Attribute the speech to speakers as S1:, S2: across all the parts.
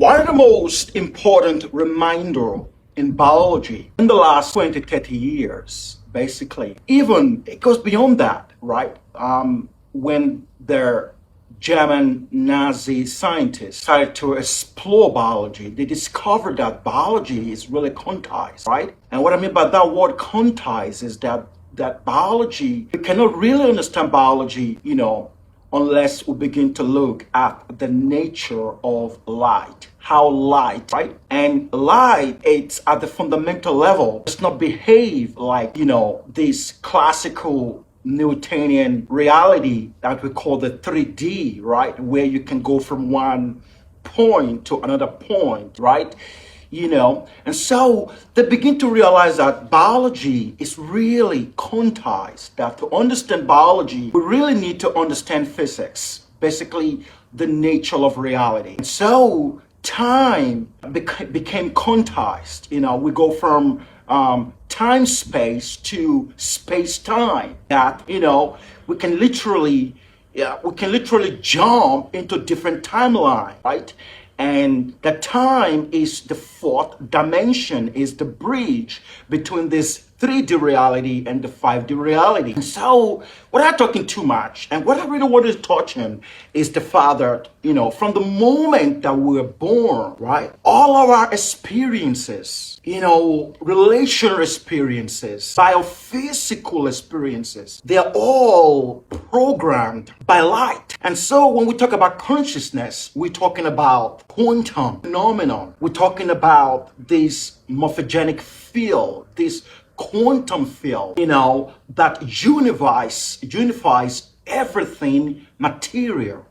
S1: One of the most important reminder in biology in the last 20, 30 years, basically, even it goes beyond that, right? When the German Nazi scientists started to explore biology, they discovered that biology is really quantized, right? And what I mean by that word quantized is that biology, we cannot really understand biology, unless we begin to look at the nature of light, how light, right? And light, it's at the fundamental level, does not behave like, this classical Newtonian reality that we call the 3D, right? Where you can go from one point to another point, right? And so they begin to realize that biology is really quantized, that to understand biology, we really need to understand physics, basically the nature of reality. And so time became quantized. We go from time space to space time, that we can literally jump into different timeline, right? And the time is the fourth dimension, is the bridge between this 3D reality and the 5D reality. And so, without talking too much, and what I really want to touch on is the fact that, from the moment that we were born, right, all of our experiences, relational experiences, biophysical experiences, they're all programmed by light. And so when we talk about consciousness, we're talking about quantum phenomenon. We're talking about this morphogenic field, this quantum field, that unifies everything material,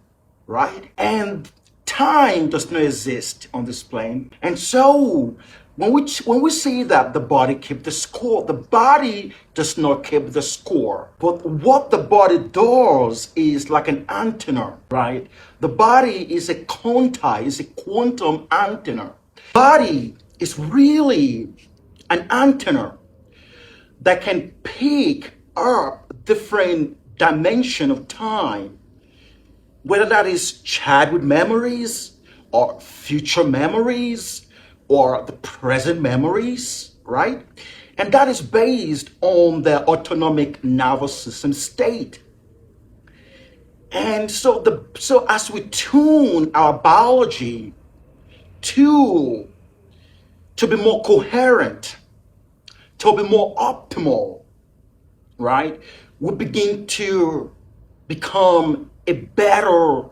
S1: right? And time does not exist on this plane. And so when we say that the body keeps the score, the body does not keep the score. But what the body does is like an antenna, right? The body is a quantum antenna. Body is really an antenna that can pick up different dimension of time, whether that is childhood memories or future memories or the present memories, right? And that is based on the autonomic nervous system state. And so as we tune our biology to be more coherent, to be more optimal, right? We begin to become a better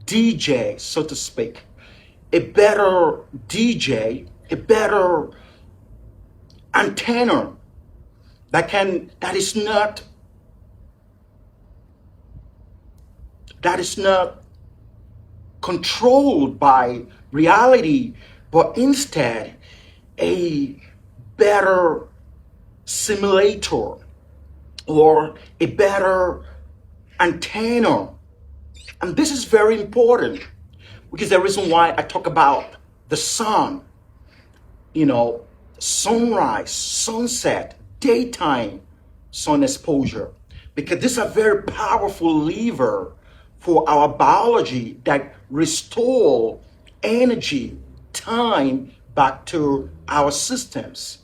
S1: DJ, so to speak. A better DJ, a better antenna that is not controlled by reality, but instead a better simulator or a better antenna. And this is very important, which is the reason why I talk about the sun, sunrise, sunset, daytime sun exposure, because these are very powerful lever for our biology that restore energy, time back to our systems.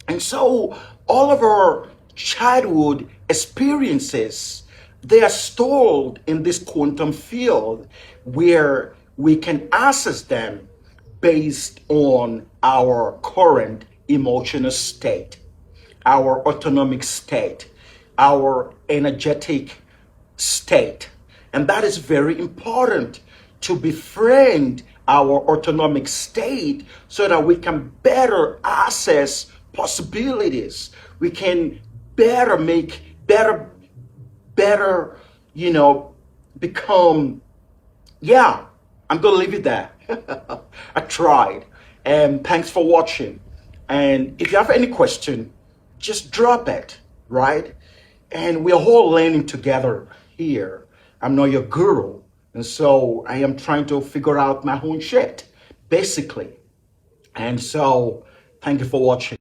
S1: And so all of our childhood experiences, they are stored in this quantum field where we can access them based on our current emotional state, our autonomic state, our energetic state. And that is very important, to befriend our autonomic state so that we can better access possibilities. We can better become, I'm gonna leave it there. I tried. And thanks for watching. And if you have any question, just drop it, right? And we're all learning together here. I'm not your guru. And so I am trying to figure out my own shit, basically. And so thank you for watching.